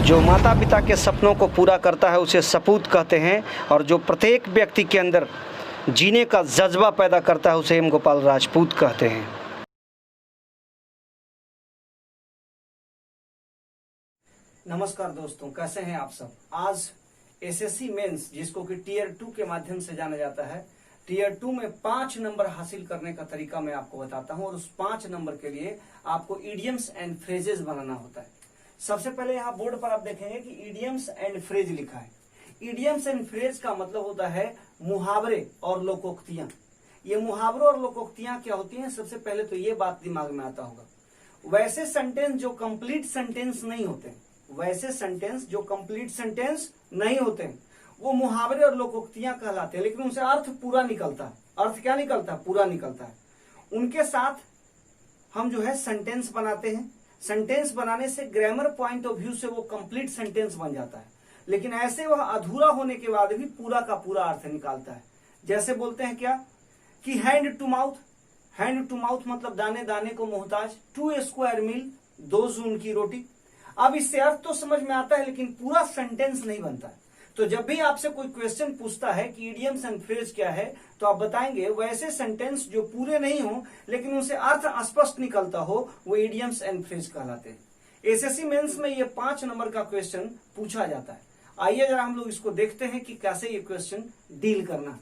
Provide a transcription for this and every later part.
जो माता पिता के सपनों को पूरा करता है उसे सपूत कहते हैं, और जो प्रत्येक व्यक्ति के अंदर जीने का जज्बा पैदा करता है उसे हेम गोपाल राजपूत कहते हैं। नमस्कार दोस्तों, कैसे हैं आप सब। आज एसएससी मेंस, जिसको कि टीयर 2 के माध्यम से जाना जाता है, टीयर 2 में 5 नंबर हासिल करने का तरीका मैं आपको बताता हूं, और उस 5 नंबर के लिए आपको इडियम्स एंड फ्रेजेस बनाना होता है। सबसे पहले यहाँ बोर्ड पर आप देखेंगे कि इडियम्स एंड फ्रेज लिखा है। इडियम्स एंड फ्रेज का मतलब होता है मुहावरे और लोकोक्तियां। ये मुहावरे और लोकोक्तियां क्या होती हैं, सबसे पहले तो ये बात दिमाग में आता होगा। वैसे सेंटेंस जो कंप्लीट सेंटेंस नहीं होते, वैसे सेंटेंस जो कंप्लीट सेंटेंस नहीं होते, वो मुहावरे और लोकोक्तियां कहलाते हैं, लेकिन उनसे अर्थ पूरा निकलता है। अर्थ क्या निकलता है? पूरा निकलता है। उनके साथ हम जो है सेंटेंस बनाते हैं। सेंटेंस बनाने से ग्रामर पॉइंट ऑफ व्यू से वो कंप्लीट सेंटेंस बन जाता है, लेकिन ऐसे वह अधूरा होने के बाद भी पूरा का पूरा अर्थ निकालता है। जैसे बोलते हैं क्या कि hand to mouth. Hand to mouth मतलब दाने दाने को मोहताज। 2 स्क्वायर मील, 2 जून की रोटी। अब इससे अर्थ तो समझ में आता है, लेकिन पूरा सेंटेंस नहीं बनता है। तो जब भी आपसे कोई क्वेश्चन पूछता है कि इडियम्स एंड फ्रेज क्या है, तो आप बताएंगे वैसे सेंटेंस जो पूरे नहीं हो लेकिन उनसे अर्थ स्पष्ट निकलता हो, वो इडियम्स एंड फ्रेज कहलाते हैं। एसएससी मेंस में ये 5 नंबर का क्वेश्चन पूछा जाता है। आइए जरा हम लोग इसको देखते हैं कि कैसे ये क्वेश्चन डील करना।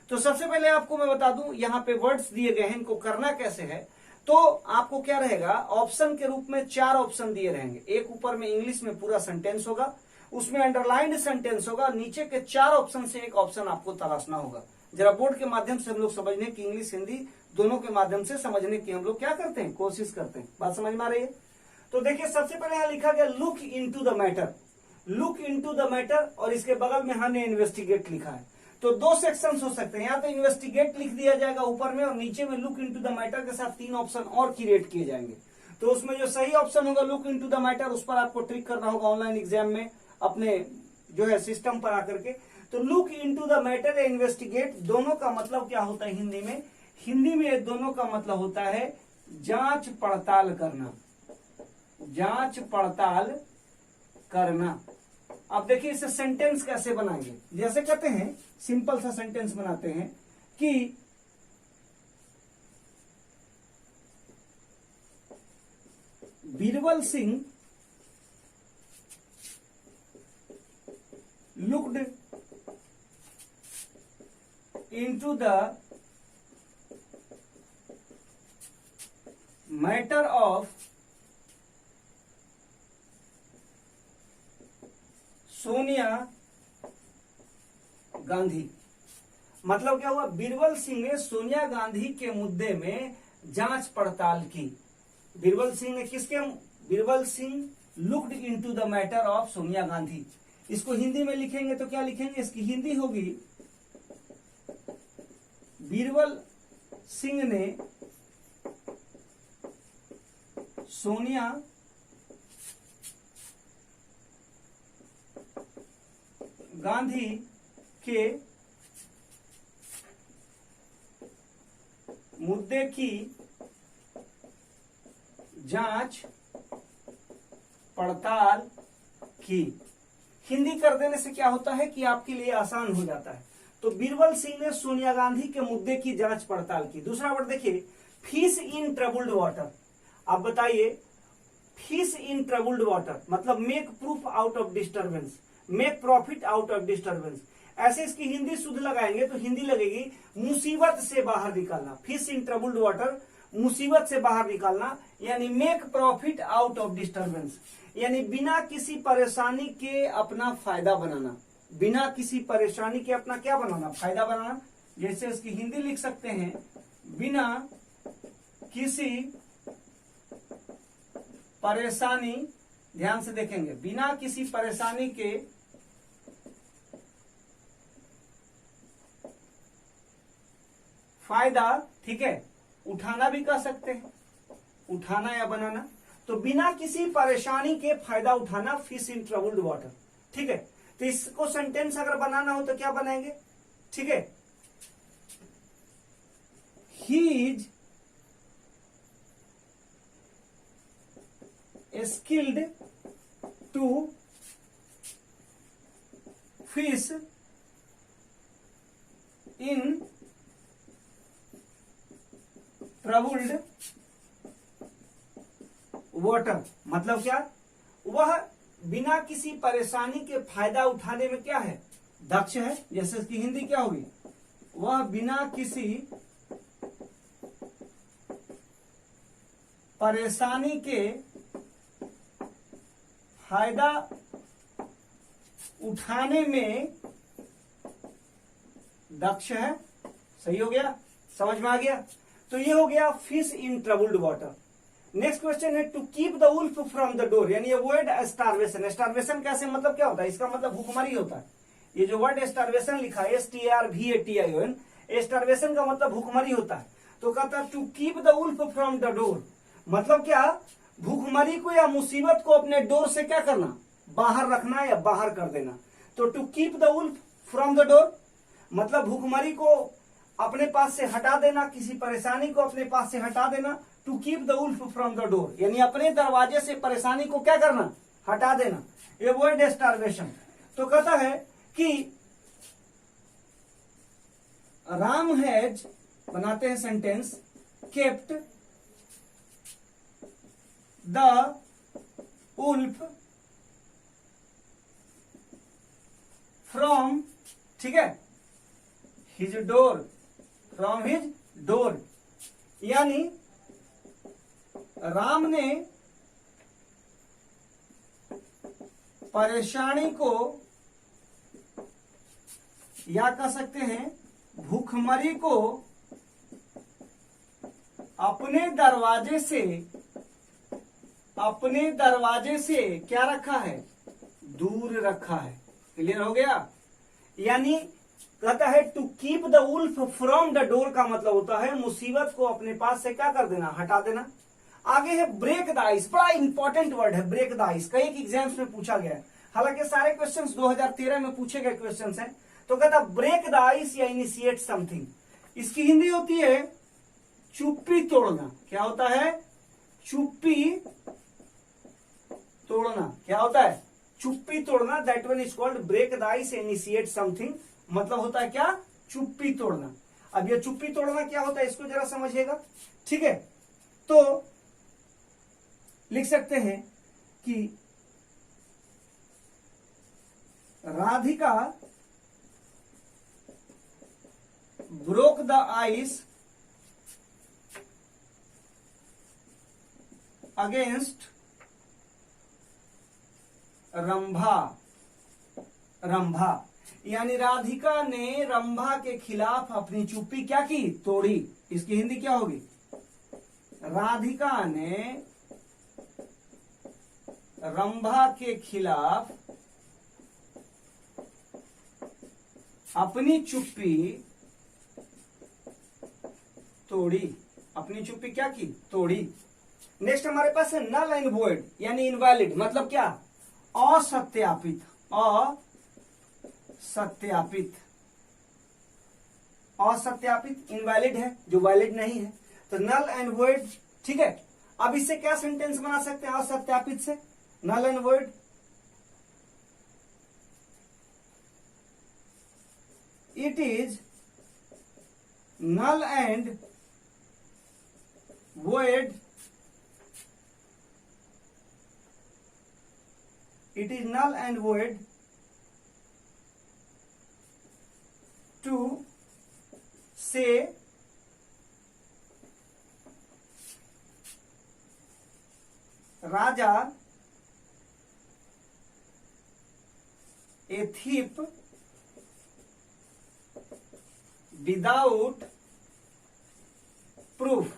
तो सबसे पहले आपको मैं बता दूं, यहाँ पे वर्ड्स दिए गए हैं, इनको करना कैसे है। तो आपको क्या रहेगा, ऑप्शन के रूप में 4 ऑप्शन दिए रहेंगे। एक ऊपर में इंग्लिश में पूरा सेंटेंस होगा, उसमें अंडरलाइंड सेंटेंस होगा, नीचे के 4 ऑप्शन से एक ऑप्शन आपको तलाशना होगा। जरा बोर्ड के माध्यम से हम लोग समझने की, इंग्लिश हिंदी दोनों के माध्यम से समझने की हम लोग क्या करते हैं, कोशिश करते हैं। बात समझ में आ रही है? तो देखिए सबसे पहले यहां लिखा गया look into the matter. Look into the matter, और इसके बगल में हमने इन्वेस्टिगेट लिखा है। तो 2 सेक्शन हो सकते हैं, या तो इन्वेस्टिगेट लिख दिया जाएगा ऊपर में, और नीचे में लुक इनटू द मैटर के साथ 3 ऑप्शन और क्रिएट किए जाएंगे। तो उसमें जो सही ऑप्शन होगा लुक इनटू द मैटर, उस पर आपको ट्रिक करना होगा ऑनलाइन एग्जाम में अपने जो है सिस्टम पर आकर के। तो लुक इनटू द मैटर या इन्वेस्टिगेट, दोनों का मतलब क्या होता है हिंदी में? हिंदी में दोनों का मतलब होता है जांच पड़ताल करना। जांच पड़ताल करना। अब देखिए इसे सेंटेंस कैसे बनाएंगे। जैसे कहते हैं, सिंपल सा सेंटेंस बनाते हैं कि Birbal Singh looked into the matter of Sonia Gandhi. मतलब क्या हुआ, बीरबल सिंह ने सोनिया गांधी के मुद्दे में जांच पड़ताल की। बीरबल सिंह ने किसके? Birbal Singh looked into the matter of Sonia Gandhi. इसको हिंदी में लिखेंगे तो क्या लिखेंगे? इसकी हिंदी होगी बीरबल सिंह ने सोनिया गांधी के मुद्दे की जांच पड़ताल की। हिंदी कर देने से क्या होता है कि आपके लिए आसान हो जाता है। तो बीरबल सिंह ने सोनिया गांधी के मुद्दे की जांच पड़ताल की। दूसरा वर्ड देखिए, फिश इन ट्रबल्ड वाटर। आप बताइए, फिश इन ट्रबल्ड वाटर मतलब make proof out of disturbance, make profit out of disturbance. ऐसे इसकी हिंदी शुद्ध लगाएंगे तो हिंदी लगेगी मुसीबत से बाहर निकालना। फिश इन ट्रबल्ड वाटर, मुसीबत से बाहर निकालना, यानी make profit out of disturbance, यानी बिना किसी परेशानी के अपना फायदा बनाना। बिना किसी परेशानी के अपना क्या बनाना? फायदा बनाना। जैसे इसकी हिंदी लिख सकते हैं, बिना किसी परेशानी, ध्यान से देखेंगे, बिना किसी परेशानी के फायदा, ठीक है, उठाना भी कह सकते हैं, उठाना या बनाना। तो बिना किसी परेशानी के फायदा उठाना, फिश इन ट्रबल्ड वाटर। ठीक है, तो इसको सेंटेंस अगर बनाना हो तो क्या बनाएंगे? ठीक है, he is skilled to fish in troubled water, मतलब क्या, वह बिना किसी परेशानी के फायदा उठाने में क्या है, दक्ष है। जैसे इसकी हिंदी क्या होगी, वह बिना किसी परेशानी के फायदा उठाने में दक्ष है। सही हो गया, समझ में आ गया। तो ये हो गया fish in troubled water. Next question है to keep the wolf from the door, यानी अवॉइड स्टारवेशन। स्टारवेशन कैसे, मतलब क्या होता है, इसका मतलब भूखमरी होता है। ये जो वर्ड स्टारवेशन लिखा है STARVATION, स्टारवेशन का मतलब भूखमरी होता है। तो कहता है to keep the wolf from the door, मतलब क्या, भूखमरी को या मुसीबत को अपने डोर से क्या करना, बाहर रखना या बाहर कर देना। तो to keep the wolf from the door मतलब भूखमरी को अपने पास से हटा देना, किसी परेशानी को अपने पास से हटा देना। To keep the wolf from the door यानी अपने दरवाजे से परेशानी को क्या करना, हटा देना, अवॉइड स्टारवेशन। तो कहता है कि राम हैज, बनाते हैं sentence, kept the wolf from, ठीक है, his door, from his door, यानी राम ने परेशानी को या कह सकते हैं भूखमरी को अपने दरवाजे से क्या रखा है, दूर रखा है। क्लियर हो गया। यानी कहता है to keep the wolf from the door का मतलब होता है मुसीबत को अपने पास से क्या कर देना, हटा देना। आगे है ब्रेक द आइस, बड़ा इंपॉर्टेंट वर्ड है ब्रेक द आइस, कई एग्जाम्स में पूछा गया है। हालांकि सारे क्वेश्चंस 2013 में पूछे गए क्वेश्चंस हैं। तो कहता ब्रेक द आइस या इनिशिएट समथिंग, इसकी हिंदी होती है चुप्पी तोड़ना। क्या होता है, चुप्पी तोड़ना। क्या होता है, चुप्पी तोड़ना। That one is called break the ice, initiate something, मतलब होता है क्या, चुप्पी तोड़ना। अब ये चुप्पी तोड़ना क्या होता है, इसको जरा समझिएगा, ठीक है। तो लिख सकते हैं कि Radhika broke the ice against Rambha. यानी राधिका ने रंभा के खिलाफ अपनी चुप्पी क्या की, तोड़ी। इसकी हिंदी क्या होगी, राधिका ने रंभा के खिलाफ अपनी चुप्पी तोड़ी। अपनी चुप्पी क्या की, तोड़ी। नेक्स्ट हमारे पास है नल एंड वॉइड यानी इनवैलिड, मतलब क्या, असत्यापित। असत्यापित इनवैलिड है, जो वैलिड नहीं है। तो नल एंड वॉइड, ठीक है। अब इससे क्या सेंटेंस बना सकते हैं असत्यापित से, null and void, it is null and void, it is null and void to say Raja a thief without proof.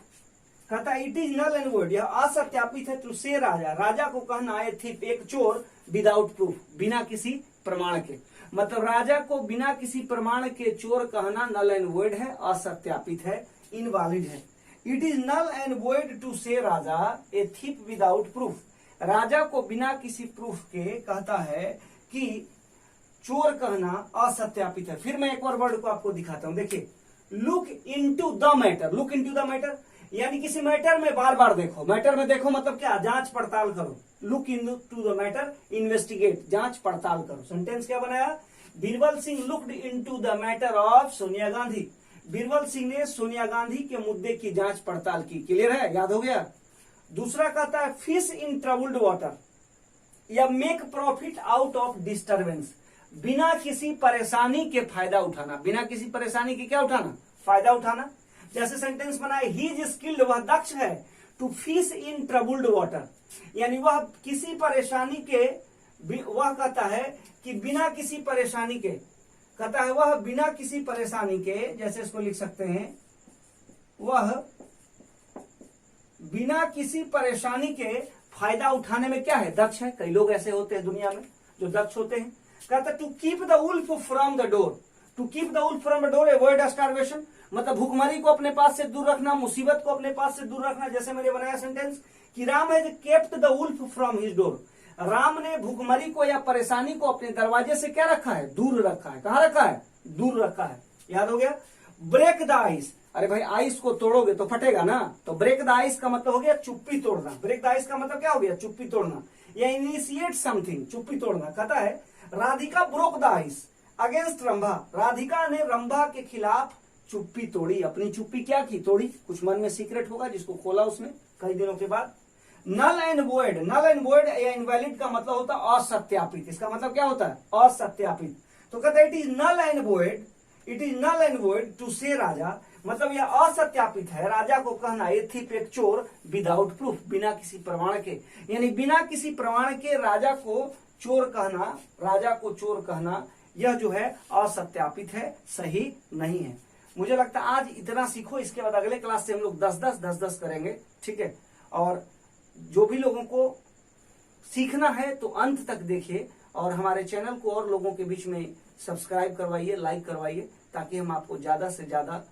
कहता it is null and void, यह असत्यापित है टू से राजा को कहना है थिप, एक चोर, विदाउट प्रूफ, बिना किसी प्रमाण के। मतलब राजा को बिना किसी प्रमाण के चोर कहना नल एंड वॉइड है, असत्यापित है, इनवैलिड है। It is null and void to say raja A थिप without proof, राजा को बिना किसी प्रूफ के कहता है कि चोर कहना असत्यापित है। फिर मैं एक बार वर्ड को आपको दिखाता हूं, देखिए, look into the matter. Look into the matter यानी किसी मैटर में बार बार देखो। मैटर में देखो मतलब क्या, जांच पड़ताल करो। Look into the matter, investigate, जांच पड़ताल करो। सेंटेंस क्या बनाया Birbal Singh looked into the matter of Sonia Gandhi. Birbal Singh ने सोनिया गांधी के मुद्दे की जांच पड़ताल की। क्लियर है, याद हो गया। दूसरा कहता है फिश इन ट्रबल्ड वाटर या make profit out of disturbance, बिना किसी परेशानी के फायदा उठाना। बिना किसी परेशानी के क्या उठाना? फायदा उठाना। जैसे सेंटेंस बनाए, ही इज स्किल्ड, वह दक्ष है, to fish in troubled water, यानी वह किसी परेशानी के, वह कहता है कि बिना किसी परेशानी के, कहता है वह बिना किसी परेशानी के, जैसे इसको लिख सकते हैं, वह बिना किसी परेशानी के फायदा उठाने में क्या है? दक्ष है। कई लोग ऐसे होते हैं दुनिया में जो दक्ष होते हैं। कहता है to keep the wolf from the door, to keep the wolf from the door avoid starvation, मतलब भूखमरी को अपने पास से दूर रखना, मुसीबत को अपने पास से दूर रखना। जैसे मैंने बनाया सेंटेंस कि Ram has kept the wolf from his door, Ram ने भूखमरी को या परेशानी को अपने दरवाजे से क्या रखा है? दूर रखा है। कहां रखा है? दूर रखा है। याद हो गया। ब्रेक द आइस, अरे भाई आइस को तोड़ोगे तो फटेगा ना, तो ब्रेक द आइस का मतलब हो गया चुप्पी तोड़ना। ब्रेक द आइस का मतलब क्या हो गया? चुप्पी तोड़ना या इनिशिएट समथिंग, चुप्पी तोड़ना। कहता है Radhika broke the ice against Rambha, Radhika ने रंभा के खिलाफ चुप्पी तोड़ी। अपनी चुप्पी क्या की? तोड़ी। कुछ मन में सीक्रेट होगा जिसको खोला उसने कई दिनों के बाद। Null and void, null and void या इनवैलिड का मतलब होता है असत्यापित। इसका मतलब क्या होता है? असत्यापित। तो कहता है it is null and void, it is null and void to say raja, मतलब यह असत्यापित है राजा को कहना ए थीप, एक चोर, विदाउट प्रूफ, बिना किसी प्रमाण के, यानी बिना किसी प्रमाण के राजा को चोर कहना, राजा को चोर कहना, यह जो है असत्यापित है, सही नहीं है। मुझे लगता है आज इतना सीखो, इसके बाद अगले क्लास से हम लोग 10-10 करेंगे, ठीक है। और जो भी लोगों को सीखना है तो अंत तक देखिए और हमारे चैनल को और लोगों के बीच में सब्सक्राइब करवाइए, लाइक करवाइए, ताकि हम आपको ज्यादा से ज्यादा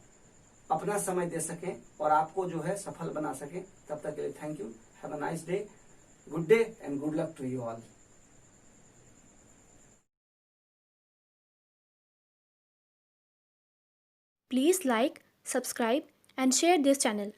अपना समय दे सकें और आपको जो है सफल बना सकें। तब तक के लिए thank you, have a nice day, good day and good luck to you all. Please like, subscribe and share this channel.